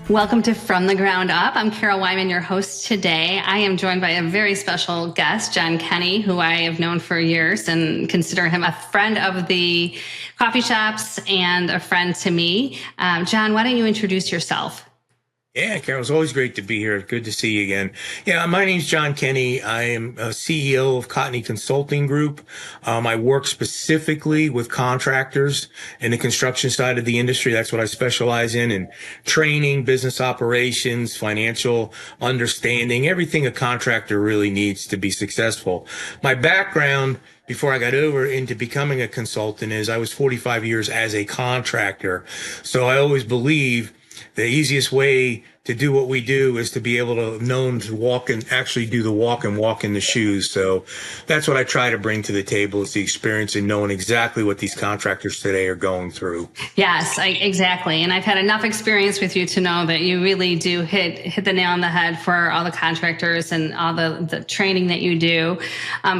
Welcome to From the Ground Up. I'm Carol Weyman, your host today. I am joined by a very special guest, John Kenney, who I have known for years and consider him a friend of the coffee shops and a friend to me. John, why don't you introduce yourself? Yeah, Carol, it's always great to be here. Good to see you again. Yeah, my name's John Kenney. I am CEO of Cotney Consulting Group. I work specifically with contractors in the construction side of the industry. That's what I specialize in training, business operations, financial understanding, everything a contractor really needs to be successful. My background before I got over into becoming a consultant is I was 45 years as a contractor. So I always believe the easiest way to do what we do is to be able to walk and actually do the walk and walk in the shoes. So that's what I try to bring to the table, is the experience and knowing exactly what these contractors today are going through. Yes, exactly. And I've had enough experience with you to know that you really do hit the nail on the head for all the contractors and all the training that you do.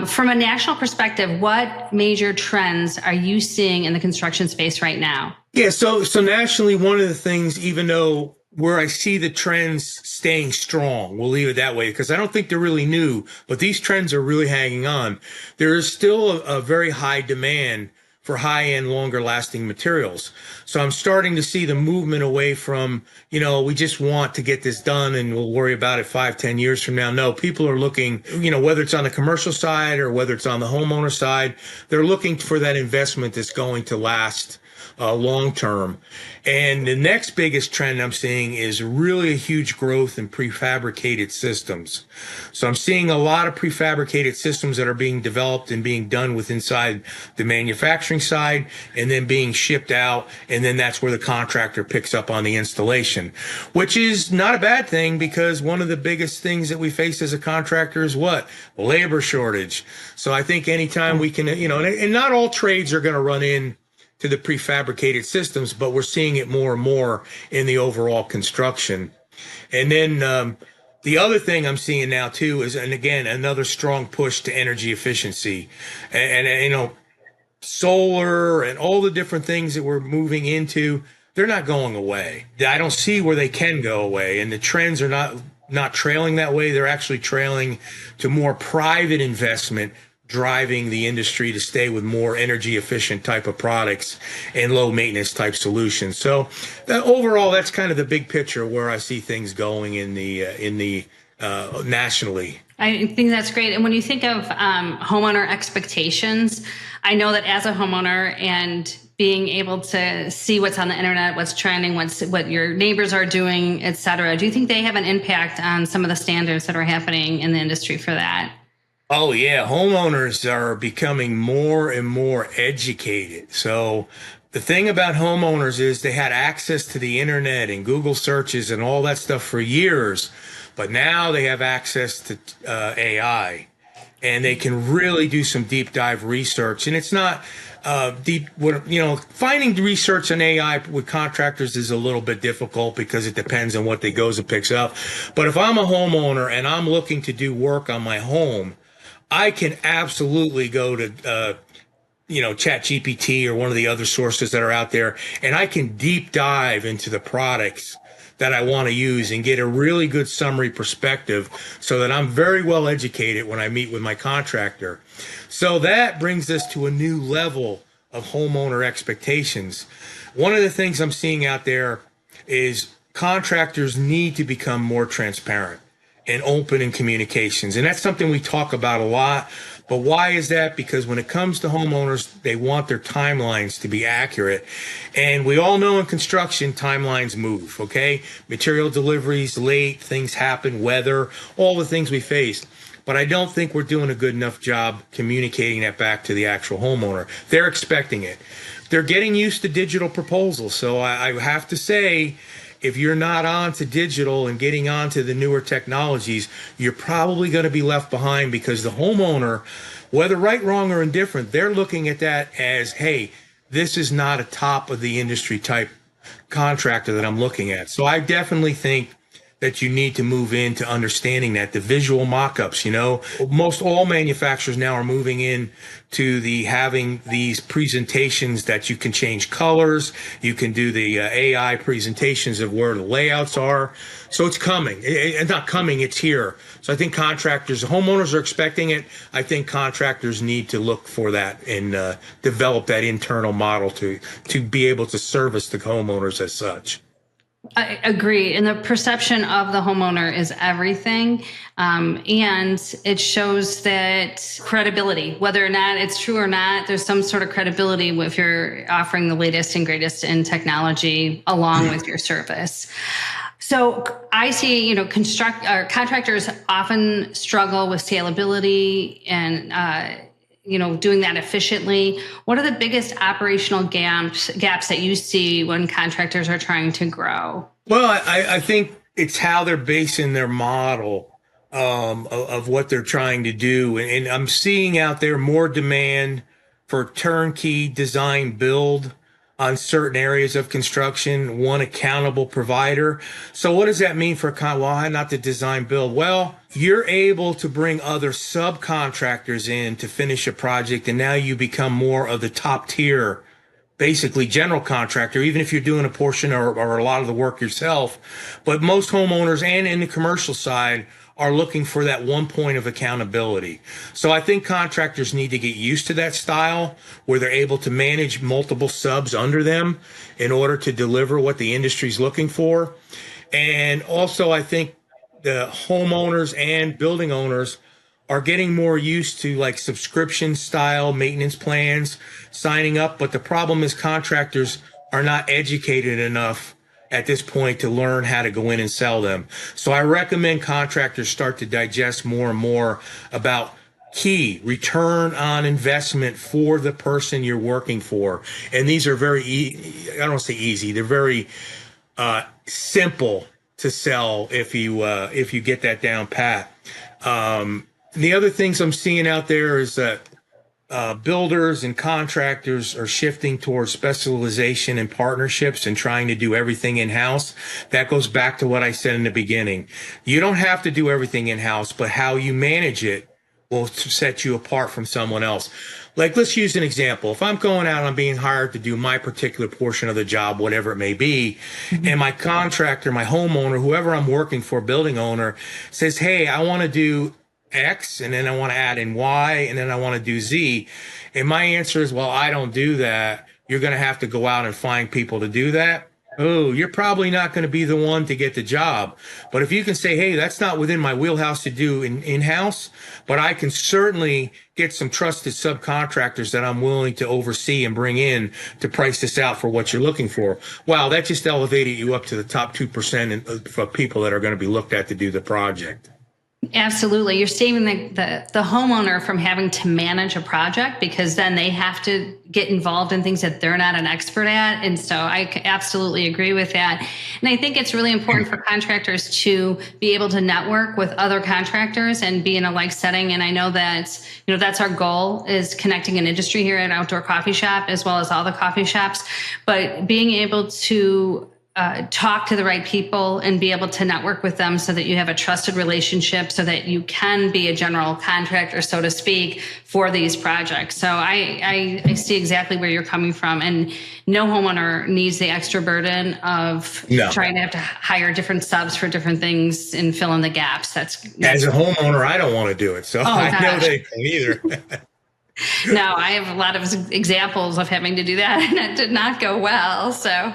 From a national perspective, what major trends are you seeing in the construction space right now? Yeah, so nationally, one of the things, even though where I see the trends staying strong, we'll leave it that way, because I don't think they're really new, but these trends are really hanging on. There is still a very high demand for high-end, longer-lasting materials. So I'm starting to see the movement away from, we just want to get this done and we'll worry about it 5-10 years from now. No, people are looking, whether it's on the commercial side or whether it's on the homeowner side, they're looking for that investment that's going to last long term. And the next biggest trend I'm seeing is really a huge growth in prefabricated systems. So I'm seeing a lot of prefabricated systems that are being developed and being done with inside the manufacturing side and then being shipped out. And then that's where the contractor picks up on the installation, which is not a bad thing, because one of the biggest things that we face as a contractor is what? Labor shortage. So I think anytime we can, and not all trades are going to run in to the prefabricated systems, but we're seeing it more and more in the overall construction. And then the other thing I'm seeing now too is, and again, another strong push to energy efficiency, and solar and all the different things that we're moving into, they're not going away. I don't see where they can go away, and the trends are not trailing that way. They're actually trailing to more private investment, driving the industry to stay with more energy efficient type of products and low maintenance type solutions. So overall, that's kind of the big picture where I see things going in the nationally. I think that's great. And when you think of homeowner expectations, I know that as a homeowner and being able to see what's on the internet, what's trending, what your neighbors are doing, et cetera, do you think they have an impact on some of the standards that are happening in the industry for that? Oh, yeah. Homeowners are becoming more and more educated. So the thing about homeowners is they had access to the internet and Google searches and all that stuff for years, but now they have access to AI, and they can really do some deep dive research. And it's not finding research on AI with contractors is a little bit difficult because it depends on what they goes and picks up. But if I'm a homeowner and I'm looking to do work on my home, I can absolutely go to, ChatGPT or one of the other sources that are out there, and I can deep dive into the products that I want to use and get a really good summary perspective so that I'm very well educated when I meet with my contractor. So that brings us to a new level of homeowner expectations. One of the things I'm seeing out there is contractors need to become more transparent and open in communications. And that's something we talk about a lot. But why is that? Because when it comes to homeowners, they want their timelines to be accurate. And we all know in construction, timelines move, okay? Material deliveries late, things happen, weather, all the things we face. But I don't think we're doing a good enough job communicating that back to the actual homeowner. They're expecting it. They're getting used to digital proposals. So I have to say, if you're not on to digital and getting on to the newer technologies, you're probably going to be left behind, because the homeowner, whether right, wrong, or indifferent, they're looking at that as, hey, this is not a top of the industry type contractor that I'm looking at. So I definitely think that you need to move into understanding that the visual mock-ups, most all manufacturers now are moving in to having these presentations that you can change colors. You can do the AI presentations of where the layouts are. So it's coming. It's not coming, it's here. So I think homeowners are expecting it. I think contractors need to look for that and develop that internal model to be able to service the homeowners as such. I agree. And the perception of the homeowner is everything. And it shows that credibility, whether or not it's true or not, there's some sort of credibility if you're offering the latest and greatest in technology along with your service. So I see, contractors often struggle with scalability and, doing that efficiently. What are the biggest operational gaps that you see when contractors are trying to grow? Well, I think it's how they're basing their model of what they're trying to do. And I'm seeing out there more demand for turnkey design build on certain areas of construction, one accountable provider. So what does that mean for not the design build? Well, you're able to bring other subcontractors in to finish a project, and now you become more of the top tier, basically general contractor, even if you're doing a portion or a lot of the work yourself. But most homeowners and in the commercial side are looking for that one point of accountability. So I think contractors need to get used to that style where they're able to manage multiple subs under them in order to deliver what the industry's looking for. And also I think the homeowners and building owners are getting more used to like subscription style maintenance plans, signing up. But the problem is contractors are not educated enough at this point to learn how to go in and sell them. So I recommend contractors start to digest more and more about key return on investment for the person you're working for. And these are very, I don't want to say easy, they're very simple to sell if you get that down pat. The other things I'm seeing out there is that builders and contractors are shifting towards specialization and partnerships and trying to do everything in-house. That goes back to what I said in the beginning. You don't have to do everything in-house, but how you manage it will set you apart from someone else. Like, let's use an example. If I'm going out and I'm being hired to do my particular portion of the job, whatever it may be, and my contractor, my homeowner, whoever I'm working for, building owner, says, hey, I want to do X, and then I want to add in Y, and then I want to do Z. And my answer is, well, I don't do that. You're going to have to go out and find people to do that. Oh, you're probably not going to be the one to get the job. But if you can say, hey, that's not within my wheelhouse to do in-house, but I can certainly get some trusted subcontractors that I'm willing to oversee and bring in to price this out for what you're looking for. Wow, that just elevated you up to the top 2% of people that are going to be looked at to do the project. Absolutely. You're saving the homeowner from having to manage a project, because then they have to get involved in things that they're not an expert at. And so I absolutely agree with that. And I think it's really important for contractors to be able to network with other contractors and be in a like setting. And I know that, that's our goal, is connecting an industry here at Outdoor Coffee Shop, as well as all the coffee shops. But being able to talk to the right people and be able to network with them so that you have a trusted relationship, so that you can be a general contractor, so to speak, for these projects. So I see exactly where you're coming from, and no homeowner needs the extra burden of trying to have to hire different subs for different things and fill in the gaps. That's as a homeowner, I don't want to do it. So I know they don't either. No, I have a lot of examples of having to do that, and it did not go well. So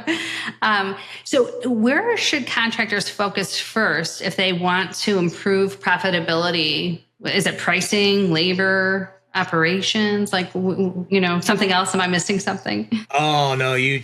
where should contractors focus first if they want to improve profitability? Is it pricing, labor, operations, something else? Am I missing something? Oh no, you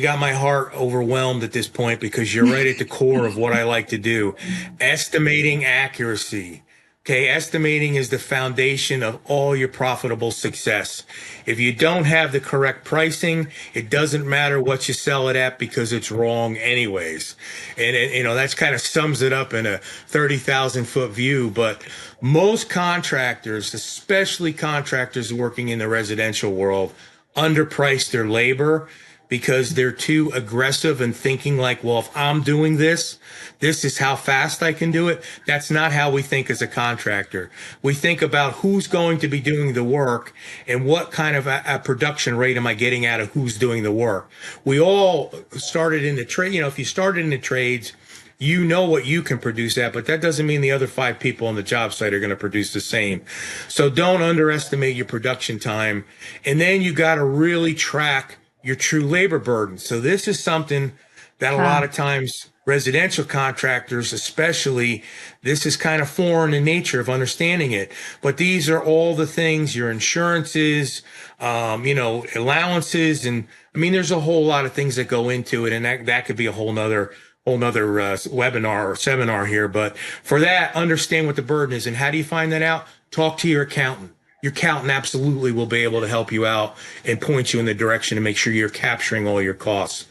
got my heart overwhelmed at this point, because you're right at the core of what I like to do. Estimating accuracy. Okay, estimating is the foundation of all your profitable success. If you don't have the correct pricing, it doesn't matter what you sell it at, because it's wrong anyways. And that's kind of sums it up in a 30,000 foot view. But most contractors, especially contractors working in the residential world, underprice their labor, because they're too aggressive and thinking like, well, if I'm doing this, this is how fast I can do it. That's not how we think as a contractor. We think about who's going to be doing the work and what kind of a production rate am I getting out of who's doing the work. We all started in the trade. You know, if you started in the trades, you know what you can produce at, but that doesn't mean the other 5 people on the job site are going to produce the same. So don't underestimate your production time. And then you got to really track your true labor burden. So this is something that a lot of times residential contractors, especially, this is kind of foreign in nature of understanding it. But these are all the things, your insurances, you know, allowances. And I mean, there's a whole lot of things that go into it. And that could be a whole nother webinar or seminar here. But for that, understand what the burden is. And how do you find that out? Talk to your accountant. Your accountant absolutely will be able to help you out and point you in the direction to make sure you're capturing all your costs.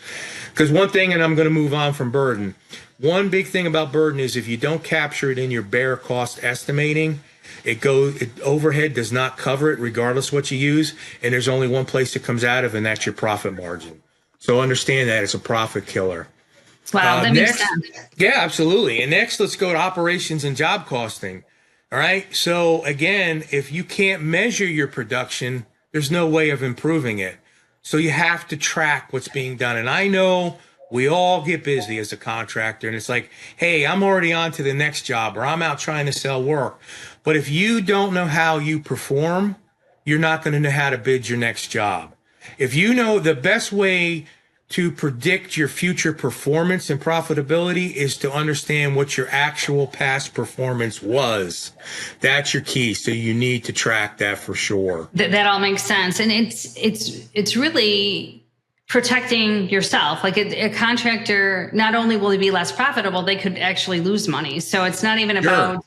Because one thing, and I'm going to move on from burden, one big thing about burden is if you don't capture it in your bare cost estimating, overhead does not cover it regardless what you use. And there's only one place it comes out of, and that's your profit margin. So understand that it's a profit killer. Wow, that makes sense. Yeah, absolutely. And next, let's go to operations and job costing. All right. So again, if you can't measure your production, there's no way of improving it. So you have to track what's being done. And I know we all get busy as a contractor, and it's like, hey, I'm already on to the next job, or I'm out trying to sell work. But if you don't know how you perform, you're not going to know how to bid your next job. If you know the best way to predict your future performance and profitability is to understand what your actual past performance was. That's your key. So you need to track that for sure. That all makes sense. And it's really protecting yourself. Like a contractor, not only will they be less profitable, they could actually lose money. So it's not even about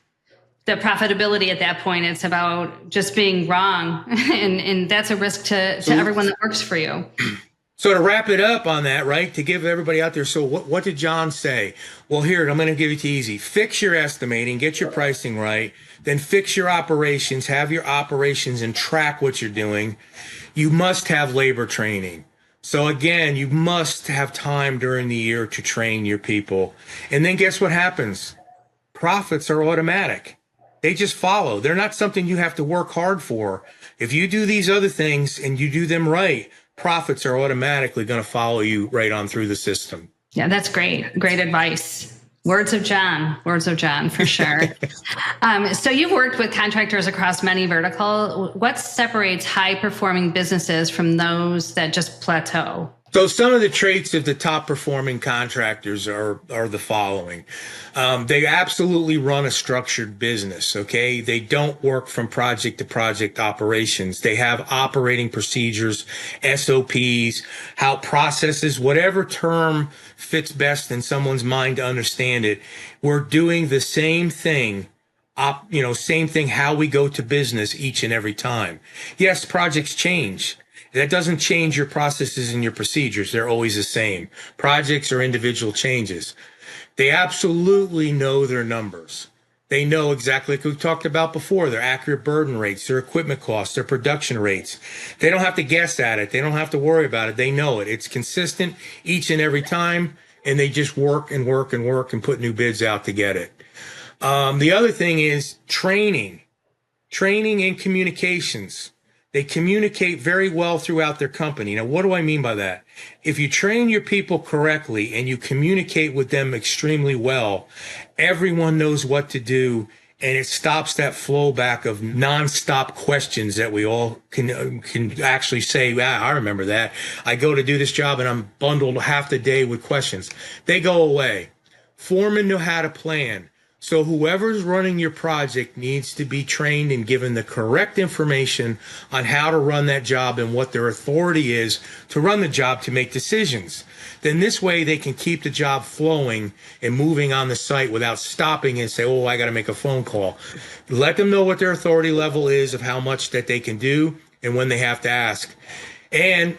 the profitability at that point. It's about just being wrong. And that's a risk to everyone that works for you. So to wrap it up on that, right, to give everybody out there, so what did John say? Well, here, I'm going to give it to you easy. Fix your estimating, get your pricing right, then fix your operations, have your operations and track what you're doing. You must have labor training. So again, you must have time during the year to train your people. And then guess what happens? Profits are automatic. They just follow. They're not something you have to work hard for. If you do these other things and you do them right, profits are automatically going to follow you right on through the system. Yeah, that's great. Great advice. Words of John for sure. So you've worked with contractors across many verticals. What separates high performing businesses from those that just plateau? So some of the traits of the top performing contractors are the following. They absolutely run a structured business, okay? They don't work from project to project operations. They have operating procedures, SOPs, how processes, whatever term fits best in someone's mind to understand it. We're doing the same thing. Same thing how we go to business each and every time. Yes, projects change. That doesn't change your processes and your procedures. They're always the same. Projects are individual changes. They absolutely know their numbers. They know exactly like we talked about before, their accurate burden rates, their equipment costs, their production rates. They don't have to guess at it. They don't have to worry about it. They know it. It's consistent each and every time, and they just work and work and work and put new bids out to get it. The other thing is training and communications. They communicate very well throughout their company. Now, what do I mean by that? If you train your people correctly and you communicate with them extremely well, everyone knows what to do, and it stops that flow back of nonstop questions that we all can actually say, I remember that. I go to do this job and I'm bundled half the day with questions. They go away. Foremen know how to plan. So whoever's running your project needs to be trained and given the correct information on how to run that job and what their authority is to run the job to make decisions. Then this way they can keep the job flowing and moving on the site without stopping and say, oh, I got to make a phone call. Let them know what their authority level is of how much that they can do and when they have to ask. And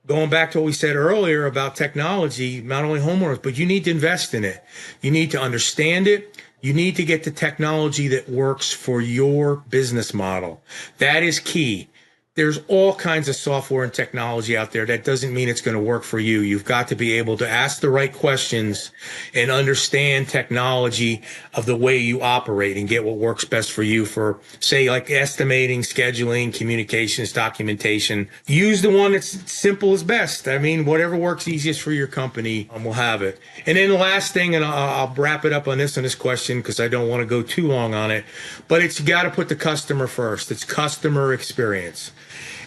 going back to what we said earlier about technology, not only homeowners, but you need to invest in it. You need to understand it. You need to get the technology that works for your business model. That is key. there's all kinds of software and technology out there. That doesn't mean it's going to work for you. You've got to be able to ask the right questions and understand technology of the way you operate and get what works best for you for, say, like estimating, scheduling, communications, documentation. Use the one that's simple as best. I mean, whatever works easiest for your company, we'll have it. And then the last thing, and I'll wrap it up on this question because I don't want to go too long on it, but it's you got to put the customer first. It's customer experience.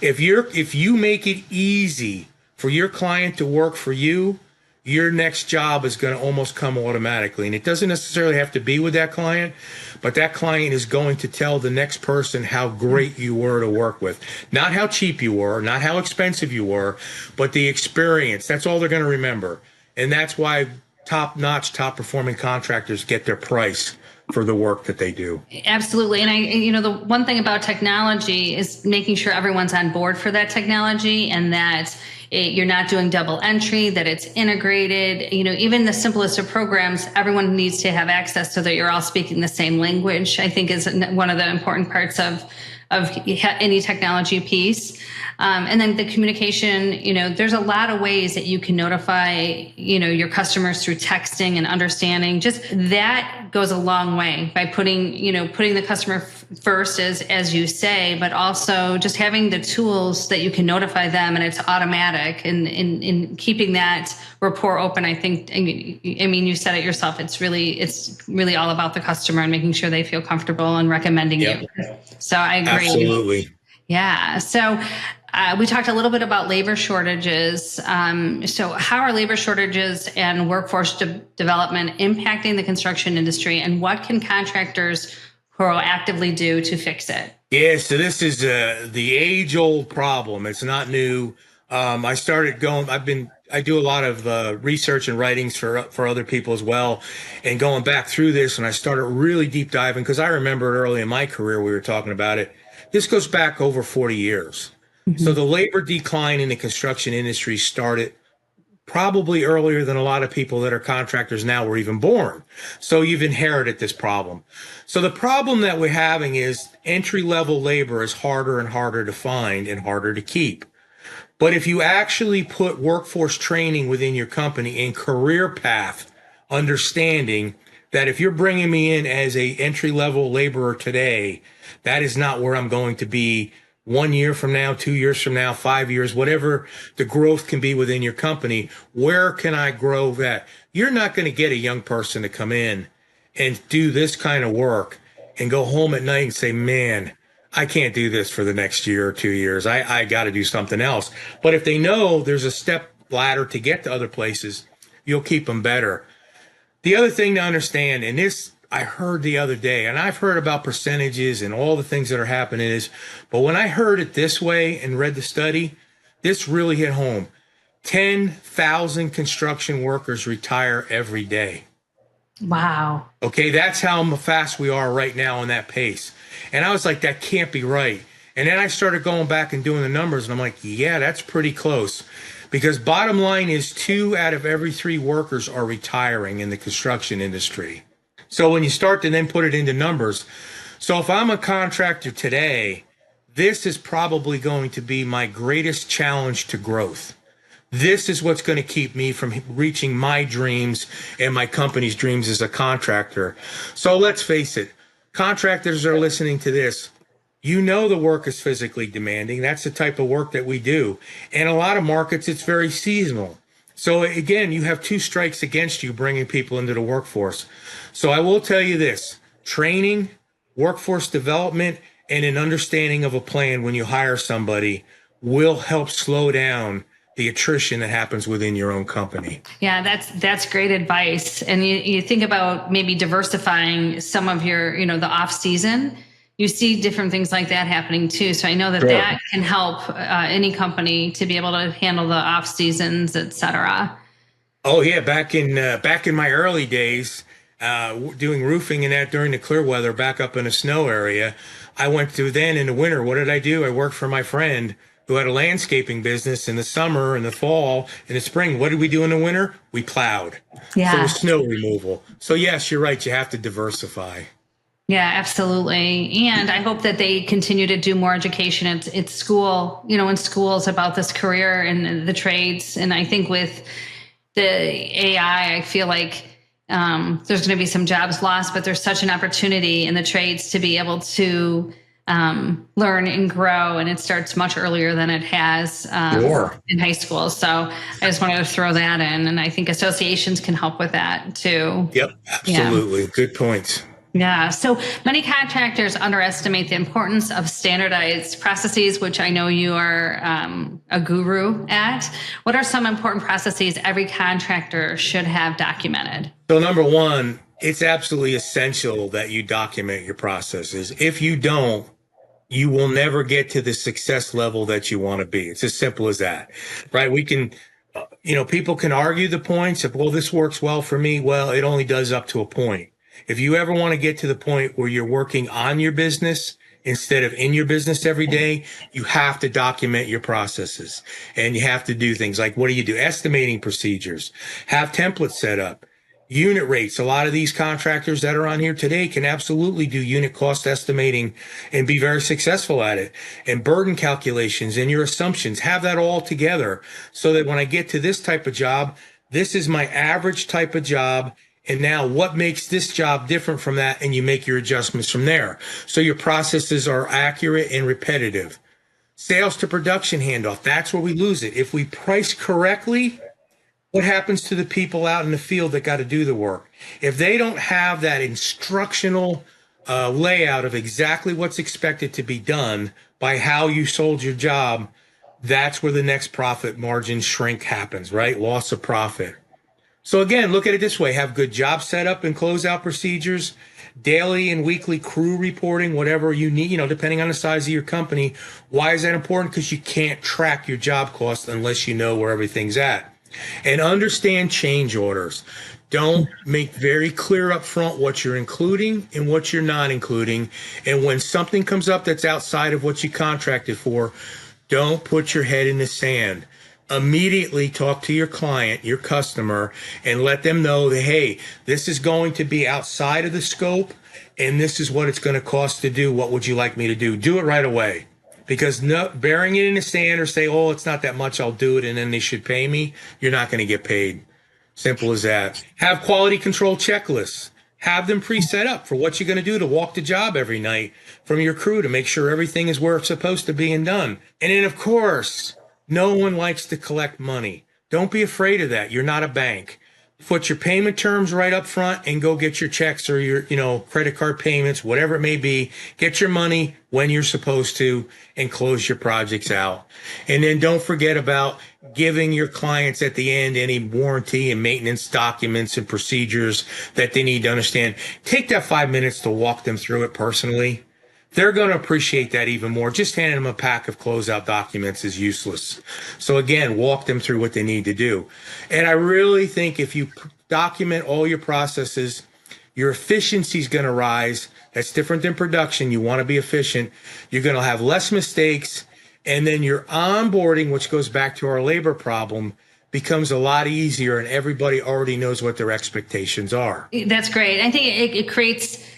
If you make it easy for your client to work for you, your next job is going to almost come automatically. And it doesn't necessarily have to be with that client, but that client is going to tell the next person how great you were to work with. Not how cheap you were, not how expensive you were, but the experience. That's all they're going to remember. And that's why top-notch, top-performing contractors get their price for the work that they do. Absolutely. And the one thing about technology is making sure everyone's on board for that technology and that you're not doing double entry, that it's integrated. Even the simplest of programs, everyone needs to have access so that you're all speaking the same language, I think is one of the important parts of any technology piece. And then the communication, there's a lot of ways that you can notify, your customers through texting and understanding. Just that goes a long way by putting the customer first, as you say, but also just having the tools that you can notify them and it's automatic and in keeping that rapport open. I think, you said it yourself. It's really all about the customer and making sure they feel comfortable and recommending you. So I agree. Absolutely. Yeah. So we talked a little bit about labor shortages. So how are labor shortages and workforce development impacting the construction industry, and what can contractors proactively do to fix it? Yeah, so this is the age-old problem. It's not new. I do a lot of research and writings for other people as well. And going back through this, and I started really deep diving, because I remember early in my career, we were talking about it. This goes back over 40 years. Mm-hmm. So the labor decline in the construction industry started probably earlier than a lot of people that are contractors now were even born. So you've inherited this problem. So the problem that we're having is entry-level labor is harder and harder to find and harder to keep. But if you actually put workforce training within your company and career path understanding that if you're bringing me in as a entry-level laborer today, that is not where I'm going to be 1 year from now, 2 years from now, 5 years, whatever the growth can be within your company. Where can I grow that? You're not going to get a young person to come in and do this kind of work and go home at night and say, man, I can't do this for the next year or 2 years. I got to do something else. But if they know there's a step ladder to get to other places, you'll keep them better. The other thing to understand, and this I heard the other day, and I've heard about percentages and all the things that are happening is, but when I heard it this way and read the study, this really hit home. 10,000 construction workers retire every day. Wow. Okay, that's how fast we are right now on that pace. And I was like, that can't be right. And then I started going back and doing the numbers, and I'm like, yeah, that's pretty close. Because bottom line is 2 out of every 3 workers are retiring in the construction industry. So when you start to then put it into numbers, so if I'm a contractor today, this is probably going to be my greatest challenge to growth. This is what's going to keep me from reaching my dreams and my company's dreams as a contractor. So let's face it, contractors are listening to this. You know the work is physically demanding. That's the type of work that we do. And a lot of markets, it's very seasonal. So again, you have 2 strikes against you bringing people into the workforce. So I will tell you this, training, workforce development, and an understanding of a plan when you hire somebody will help slow down the attrition that happens within your own company. Yeah, that's great advice. And you think about maybe diversifying some of your, the off season. You see different things like that happening too. So I know that that can help any company to be able to handle the off seasons, et cetera. Oh yeah, back in my early days, doing roofing and that during the clear weather, back up in a snow area, I went to then in the winter. What did I do? I worked for my friend who had a landscaping business in the summer and the fall and the spring. What did we do in the winter? We plowed. Yeah. So it was snow removal. So yes, you're right. You have to diversify. Yeah, absolutely. And I hope that they continue to do more education at school, in schools about this career and the trades. And I think with the AI, I feel like there's going to be some jobs lost, but there's such an opportunity in the trades to be able to learn and grow. And it starts much earlier than it has Sure. in high school. So I just wanted to throw that in. And I think associations can help with that too. Yep, Yeah. absolutely. Good points. Yeah. So many contractors underestimate the importance of standardized processes, which I know you are a guru at. What are some important processes every contractor should have documented? So number one, it's absolutely essential that you document your processes. If you don't, you will never get to the success level that you want to be. It's as simple as that, right? We can, people can argue the points of, well, this works well for me. Well, it only does up to a point. If you ever want to get to the point where you're working on your business instead of in your business every day, you have to document your processes, and you have to do things like, what do you do? Estimating procedures, have templates set up. Unit rates. A lot of these contractors that are on here today can absolutely do unit cost estimating and be very successful at it. And burden calculations and your assumptions, have that all together so that when I get to this type of job, this is my average type of job. And now what makes this job different from that? And you make your adjustments from there. So your processes are accurate and repetitive. Sales to production handoff. That's where we lose it. If we price correctly, what happens to the people out in the field that got to do the work? If they don't have that instructional layout of exactly what's expected to be done by how you sold your job, that's where the next profit margin shrink happens, right? Loss of profit. So again, look at it this way. Have good job setup and closeout procedures, daily and weekly crew reporting, whatever you need, depending on the size of your company. Why is that important? Because you can't track your job costs unless you know where everything's at. And understand change orders. Don't make very clear up front what you're including and what you're not including. And when something comes up that's outside of what you contracted for, don't put your head in the sand. Immediately talk to your client, your customer, and let them know that, hey, this is going to be outside of the scope, and this is what it's going to cost to do. What would you like me to do? Do it right away. Because burying it in the sand or say, oh, it's not that much, I'll do it, and then they should pay me, you're not going to get paid. Simple as that. Have quality control checklists. Have them pre-set up for what you're going to do to walk the job every night from your crew to make sure everything is where it's supposed to be and done. And then, of course, no one likes to collect money. Don't be afraid of that. You're not a bank. Put your payment terms right up front and go get your checks or your, credit card payments, whatever it may be. Get your money when you're supposed to and close your projects out. And then don't forget about giving your clients at the end any warranty and maintenance documents and procedures that they need to understand. Take that 5 minutes to walk them through it personally. They're going to appreciate that even more. Just handing them a pack of closeout documents is useless. So again, walk them through what they need to do. And I really think if you document all your processes, your efficiency is going to rise. That's different than production. You want to be efficient. You're going to have less mistakes. And then your onboarding, which goes back to our labor problem, becomes a lot easier, and everybody already knows what their expectations are. That's great. I think it creates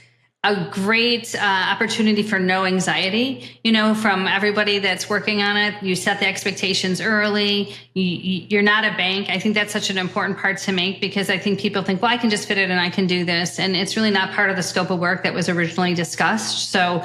a great opportunity for no anxiety, from everybody that's working on it. You set the expectations early. You're not a bank. I think that's such an important part to make, because I think people think, well, I can just fit it and I can do this. And it's really not part of the scope of work that was originally discussed. So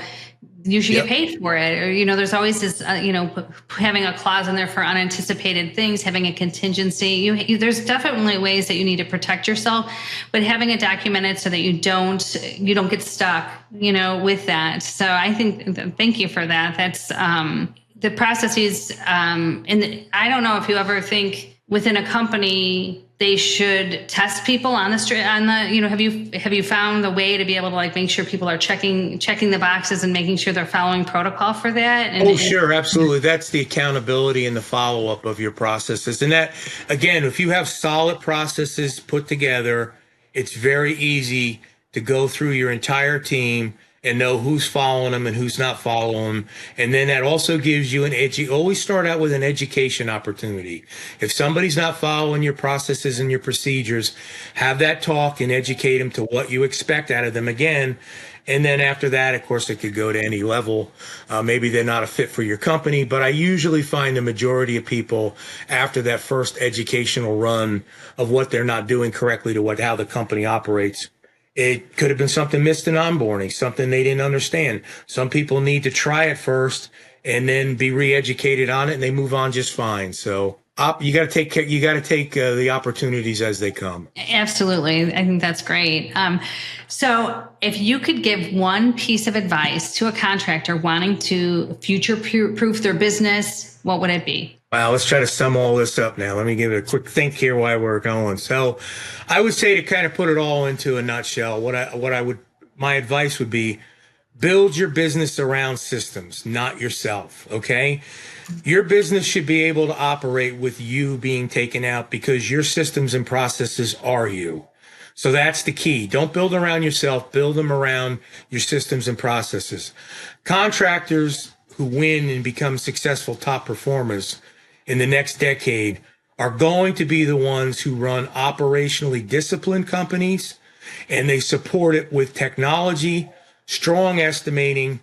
you should get paid for it. Or, there's always this, having a clause in there for unanticipated things, having a contingency. There's definitely ways that you need to protect yourself, but having it documented so that you don't get stuck, with that. So I think, thank you for that. That's the processes. And I don't know if you ever think within a company, they should test people on the street. Have you found the way to be able to make sure people are checking the boxes and making sure they're following protocol for that? And, sure, absolutely. That's the accountability and the follow-up of your processes. And that, again, if you have solid processes put together, it's very easy to go through your entire team and know who's following them and who's not following them. And then that also gives you always start out with an education opportunity. If somebody's not following your processes and your procedures, have that talk and educate them to what you expect out of them again. And then after that, of course, it could go to any level. Maybe they're not a fit for your company, but I usually find the majority of people after that first educational run of what they're not doing correctly to how the company operates. It could have been something missed in onboarding, something they didn't understand. Some people need to try it first and then be re-educated on it, and they move on just fine. So you got to take care. You got to take the opportunities as they come. Absolutely. I think that's great. So if you could give one piece of advice to a contractor wanting to future-proof their business, what would it be? Wow, let's try to sum all this up now. Let me give it a quick think here while we're going. So I would say, to kind of put it all into a nutshell, my advice would be, build your business around systems, not yourself. Okay. Your business should be able to operate with you being taken out, because your systems and processes are you. So that's the key. Don't build around yourself, build them around your systems and processes. Contractors who win and become successful top performers in the next decade are going to be the ones who run operationally disciplined companies, and they support it with technology, strong estimating,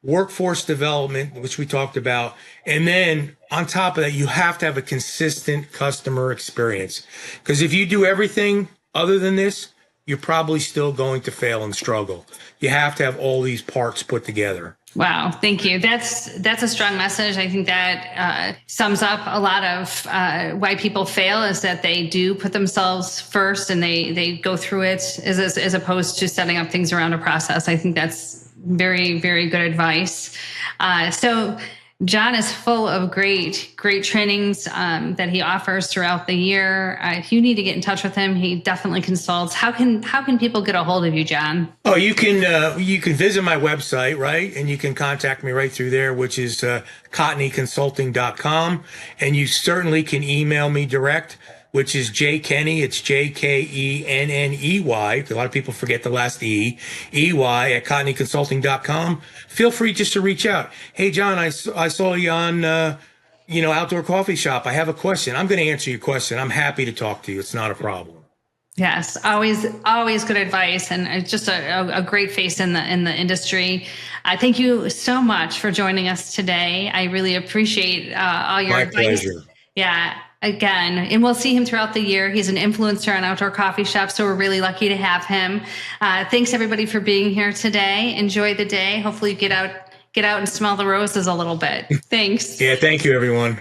workforce development, which we talked about. And then on top of that, you have to have a consistent customer experience, because if you do everything other than this, you're probably still going to fail and struggle. You have to have all these parts put together. Wow. Thank you. That's a strong message. I think that sums up a lot of why people fail, is that they do put themselves first and they go through it as opposed to setting up things around a process. I think that's very, very good advice. So John is full of great trainings that he offers throughout the year. If you need to get in touch with him, he definitely consults. How can people get a hold of you, John? Oh, you can visit my website, right? And you can contact me right through there, which is cotneyconsulting.com. And you certainly can email me direct, which is Kenney. It's Jkenney. A lot of people forget the last EY at cotneyconsulting.com. Feel free just to reach out. Hey, John, I saw you on, Outdoor Coffee Shop. I have a question. I'm going to answer your question. I'm happy to talk to you. It's not a problem. Yes, always good advice, and just a great face in the industry. Thank you so much for joining us today. I really appreciate all your advice. My pleasure. Yeah. Again, and we'll see him throughout the year. He's an influencer on Outdoor Coffee Shop, so we're really lucky to have him. Thanks everybody for being here today. Enjoy the day. Hopefully you get out and smell the roses a little bit. Thanks. Yeah, thank you everyone.